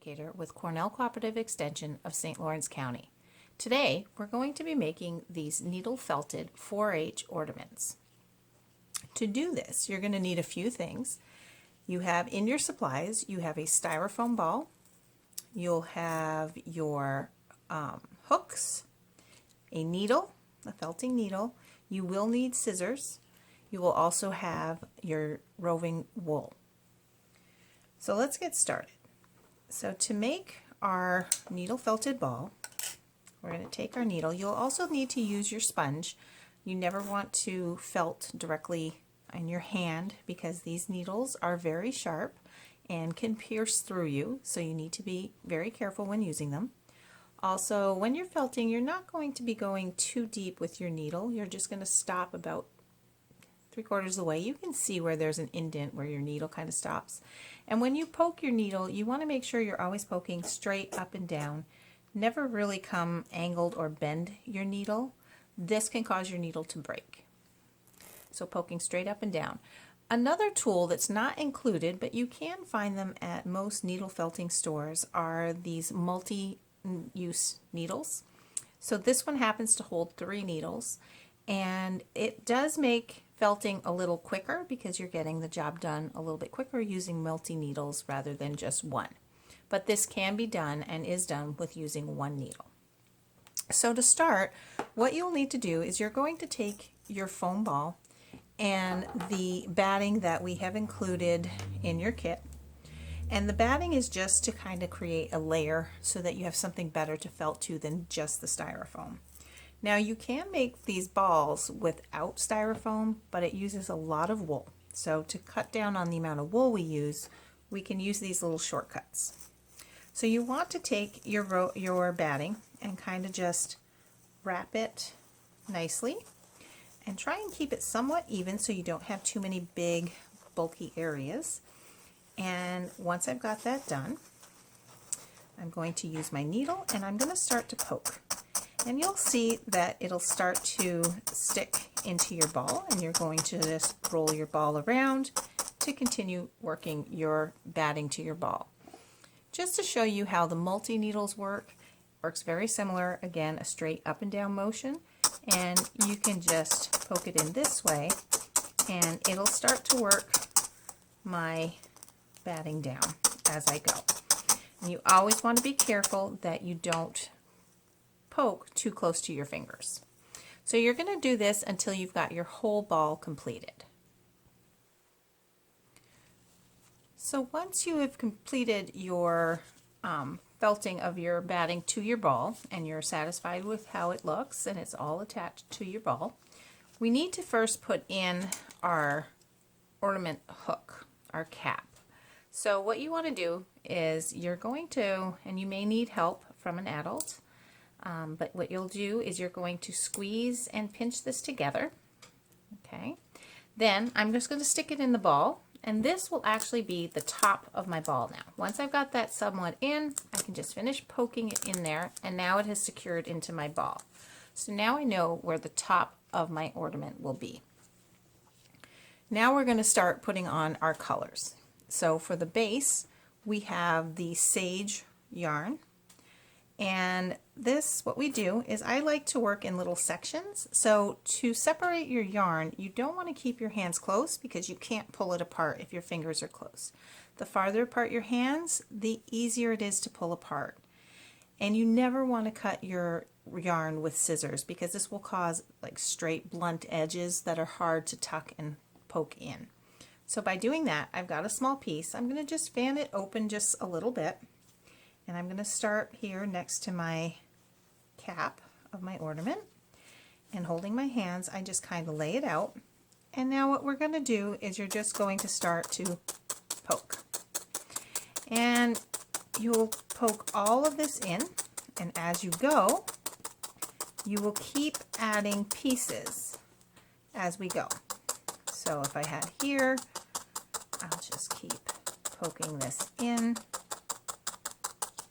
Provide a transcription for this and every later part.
Educator with Cornell Cooperative Extension of St. Lawrence County. Today, we're going to be making these needle felted 4-H ornaments. To do this, you're going to need a few things. You have in your supplies, you have a styrofoam ball, you'll have your hooks, a needle, a felting needle, you will need scissors, you will also have your roving wool. So let's get started. So to make our needle felted ball, we're going to take our needle. You'll also need to use your sponge. You never want to felt directly in your hand because these needles are very sharp and can pierce through you, so you need to be very careful when using them. Also, when you're felting, you're not going to be going too deep with your needle. You're just going to stop about 3/4 of the way. You can see where there's an indent where your needle kind of stops. And when you poke your needle, you want to make sure you're always poking straight up and down. Never really come angled or bend your needle. This can cause your needle to break. So poking straight up and down. Another tool that's not included, but you can find them at most needle felting stores, are these multi-use needles. So this one happens to hold 3 needles, and it does make felting a little quicker because you're getting the job done a little bit quicker using multi-needles rather than just one. But this can be done and is done with using one needle. So to start, what you'll need to do is you're going to take your foam ball and the batting that we have included in your kit. And the batting is just to kind of create a layer so that you have something better to felt to than just the styrofoam. Now you can make these balls without styrofoam, but it uses a lot of wool. So to cut down on the amount of wool we use, we can use these little shortcuts. So you want to take your batting and kind of just wrap it nicely and try and keep it somewhat even so you don't have too many big bulky areas. And once I've got that done, I'm going to use my needle and I'm going to start to poke. And you'll see that it'll start to stick into your ball, and you're going to just roll your ball around to continue working your batting to your ball. Just to show you how the multi-needles works very similar. Again, a straight up and down motion, and you can just poke it in this way and it'll start to work my batting down as I go. And you always want to be careful that you don't poke too close to your fingers. So you're going to do this until you've got your whole ball completed. So once you have completed your felting of your batting to your ball and you're satisfied with how it looks and it's all attached to your ball, we need to first put in our ornament hook, our cap. So what you want to do is you're going to, and you may need help from an adult, but what you'll do is you're going to squeeze and pinch this together. Okay. Then I'm just going to stick it in the ball, and this will actually be the top of my ball now. Once I've got that somewhat in, I can just finish poking it in there, and now it has secured into my ball. So now I know where the top of my ornament will be. Now we're going to start putting on our colors. So for the base, we have the sage yarn. And this, what we do is I like to work in little sections. So to separate your yarn, you don't want to keep your hands close because you can't pull it apart if your fingers are close. The farther apart your hands, the easier it is to pull apart. And you never want to cut your yarn with scissors because this will cause like straight blunt edges that are hard to tuck and poke in. So by doing that, I've got a small piece. I'm going to just fan it open just a little bit. And I'm going to start here next to my cap of my ornament, and holding my hands, I just kind of lay it out. And now what we're going to do is you're just going to start to poke. And you'll poke all of this in, and as you go, you will keep adding pieces as we go. So if I had here, I'll just keep poking this in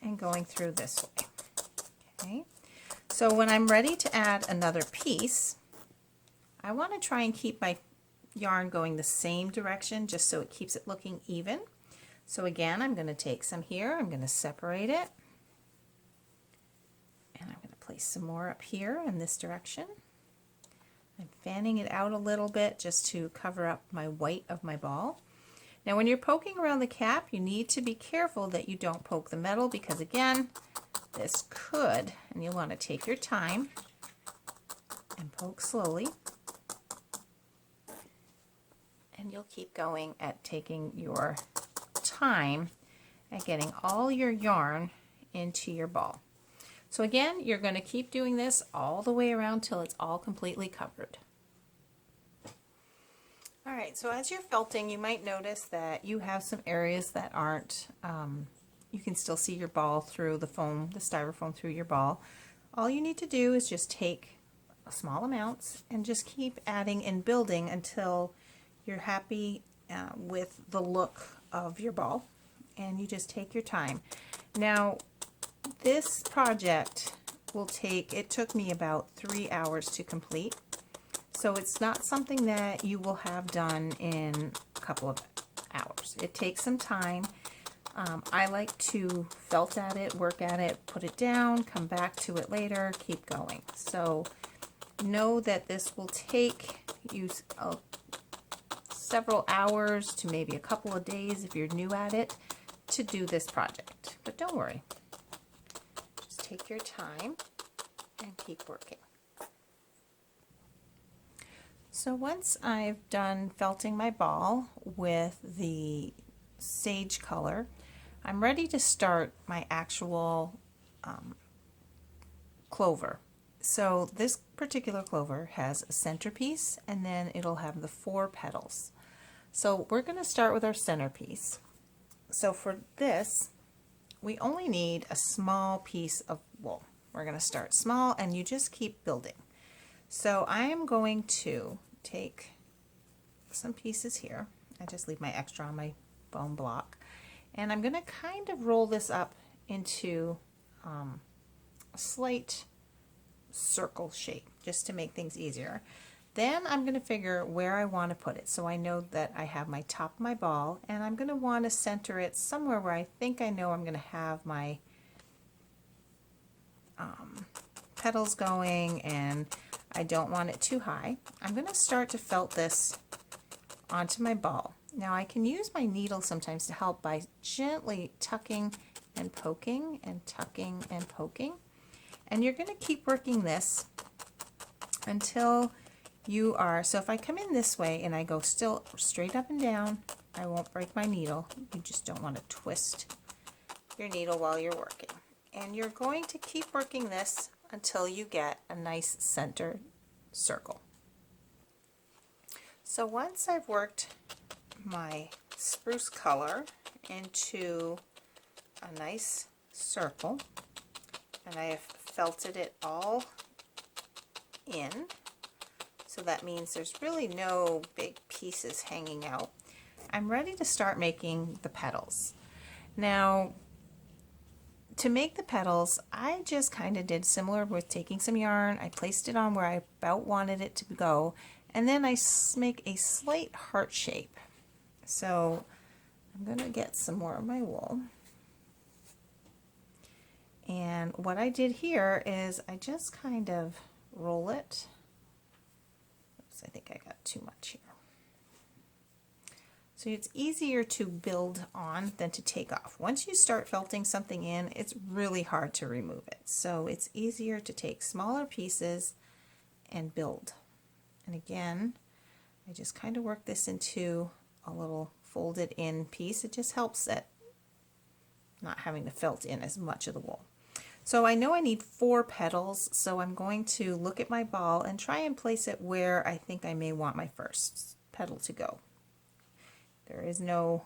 and going through this way. Okay, so when I'm ready to add another piece, I want to try and keep my yarn going the same direction just so it keeps it looking even. So again, I'm going to take some here, I'm going to separate it, and I'm going to place some more up here in this direction. I'm fanning it out a little bit just to cover up my white of my ball. Now when you're poking around the cap, you need to be careful that you don't poke the metal, because again, this could, and you'll want to take your time and poke slowly. And you'll keep going at taking your time at getting all your yarn into your ball. So again, you're going to keep doing this all the way around till it's all completely covered. All right, so as you're felting, you might notice that you have some areas that aren't, you can still see your ball through the foam, the styrofoam through your ball. All you need to do is just take small amounts and just keep adding and building until you're happy with the look of your ball, and you just take your time. Now this project will take, it took me about 3 hours to complete, so it's not something that you will have done in a couple of hours. It takes some time. I like to felt at it, work at it, put it down, come back to it later, keep going. So know that this will take you several hours to maybe a couple of days if you're new at it to do this project. But don't worry. Just take your time and keep working. So once I've done felting my ball with the sage color, I'm ready to start my actual clover. So this particular clover has a centerpiece, and then it'll have the 4 petals. So we're going to start with our centerpiece. So for this, we only need a small piece of wool. We're going to start small, and you just keep building. So I am going to take some pieces here. I just leave my extra on my foam block, and I'm going to kind of roll this up into a slight circle shape just to make things easier. Then I'm going to figure where I want to put it. So I know that I have my top of my ball, and I'm going to want to center it somewhere where I think I know I'm going to have my petals going, and I don't want it too high. I'm going to start to felt this onto my ball. Now I can use my needle sometimes to help by gently tucking and poking and tucking and poking. And you're going to keep working this until you are, so if I come in this way and I go still straight up and down, I won't break my needle. You just don't want to twist your needle while you're working. And you're going to keep working this until you get a nice centered circle. So once I've worked my spruce color into a nice circle, and I have felted it all in, so that means there's really no big pieces hanging out, I'm ready to start making the petals. Now to make the petals, I just kind of did similar with taking some yarn. I placed it on where I about wanted it to go, and then I make a slight heart shape. So I'm going to get some more of my wool. And what I did here is I just kind of roll it. Oops, I think I got too much here. So it's easier to build on than to take off. Once you start felting something in, it's really hard to remove it. So it's easier to take smaller pieces and build. And again, I just kind of work this into a little folded in piece. It just helps at not having to felt in as much of the wool. So I know I need 4 petals, so I'm going to look at my ball and try and place it where I think I may want my first petal to go. There is no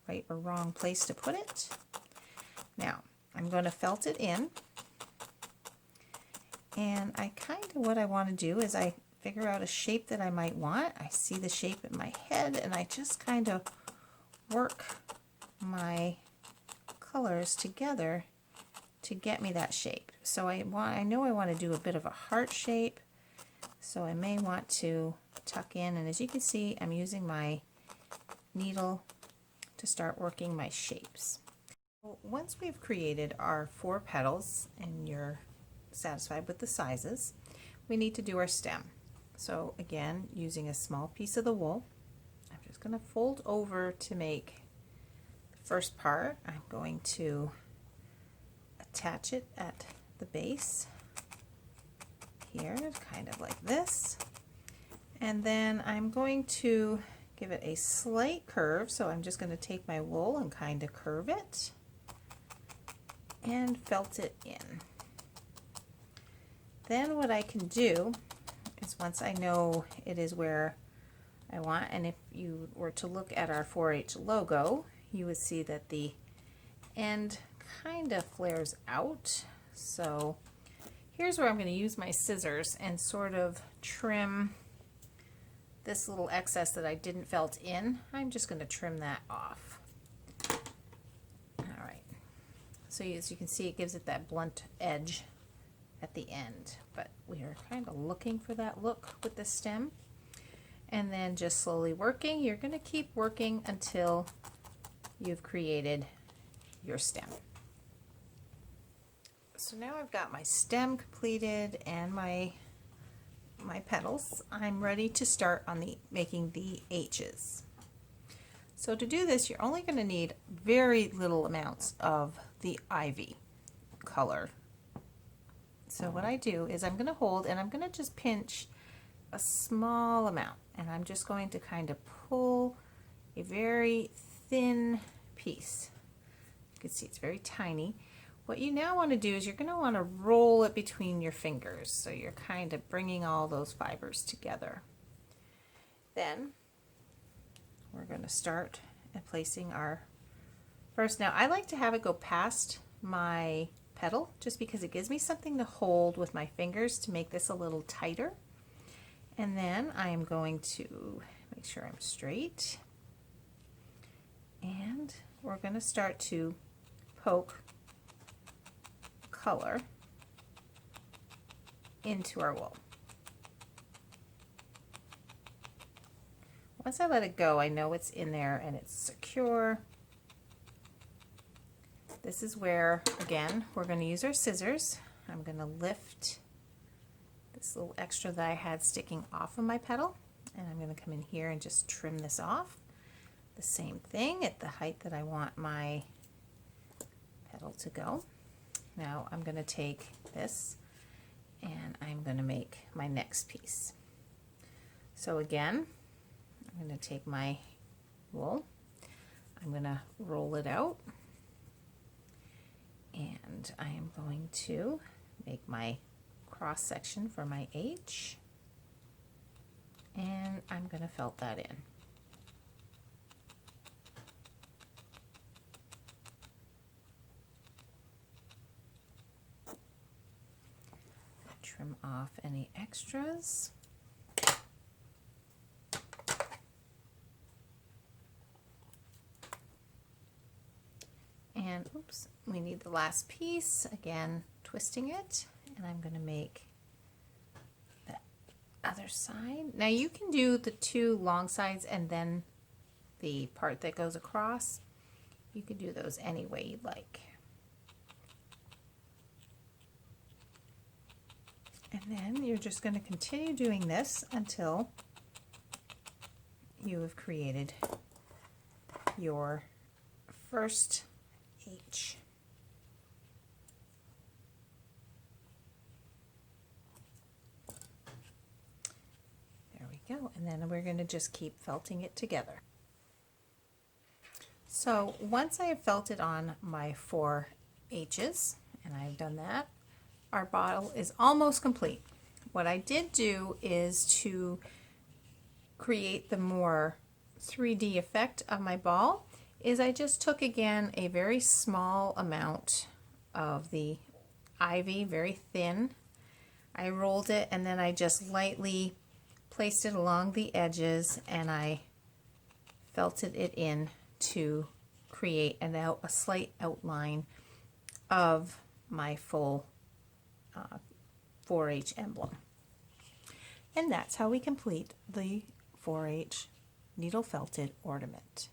right or wrong place to put it. Now I'm going to felt it in, and I kind of, what I want to do is I figure out a shape that I might want. I see the shape in my head, and I just kind of work my colors together to get me that shape. So I know I want to do a bit of a heart shape, so I may want to tuck in, and as you can see, I'm using my needle to start working my shapes. Once we've created our 4 petals and you're satisfied with the sizes, we need to do our stem. So again, using a small piece of the wool, I'm just going to fold over to make the first part. I'm going to attach it at the base here, kind of like this. And then I'm going to give it a slight curve, so I'm just going to take my wool and kind of curve it and felt it in. Then what I can do is, once I know it is where I want, and if you were to look at our 4-H logo, you would see that the end kind of flares out. So here's where I'm going to use my scissors and sort of trim this little excess that I didn't felt in. I'm just going to trim that off. All right. So as you can see, it gives it that blunt edge at the end, but we are kind of looking for that look with the stem. And then just slowly working. You're going to keep working until you've created your stem. So now I've got my stem completed and my petals. I'm ready to start on making the H's. So to do this, you're only going to need very little amounts of the ivy color. So what I do is I'm going to hold and I'm going to just pinch a small amount, and I'm just going to kind of pull a very thin piece. You can see it's very tiny. What you now want to do is you're going to want to roll it between your fingers, so you're kind of bringing all those fibers together. Then we're going to start at placing our first. Now I like to have it go past my petal just because it gives me something to hold with my fingers to make this a little tighter. And then I'm going to make sure I'm straight, and we're going to start to poke color into our wool. Once I let it go, I know it's in there and it's secure. This is where, again, we're going to use our scissors. I'm going to lift this little extra that I had sticking off of my petal, and I'm going to come in here and just trim this off. The same thing at the height that I want my petal to go. Now I'm going to take this and I'm going to make my next piece. So again, I'm going to take my wool, I'm going to roll it out, and I am going to make my cross section for my H, and I'm going to felt that in. Trim off any extras. And oops, we need the last piece, again twisting it, and I'm going to make the other side. Now you can do the 2 long sides and then the part that goes across. You can do those any way you'd like. And then you're just going to continue doing this until you have created your first H. There we go. And then we're going to just keep felting it together. So once I have felted on my 4 H's, and I've done that, our bottle is almost complete. What I did do is to create the more 3D effect of my ball is I just took again a very small amount of the ivy, very thin. I rolled it and then I just lightly placed it along the edges, and I felted it in to create a slight outline of my full 4-H emblem. And that's how we complete the 4-H needle felted ornament.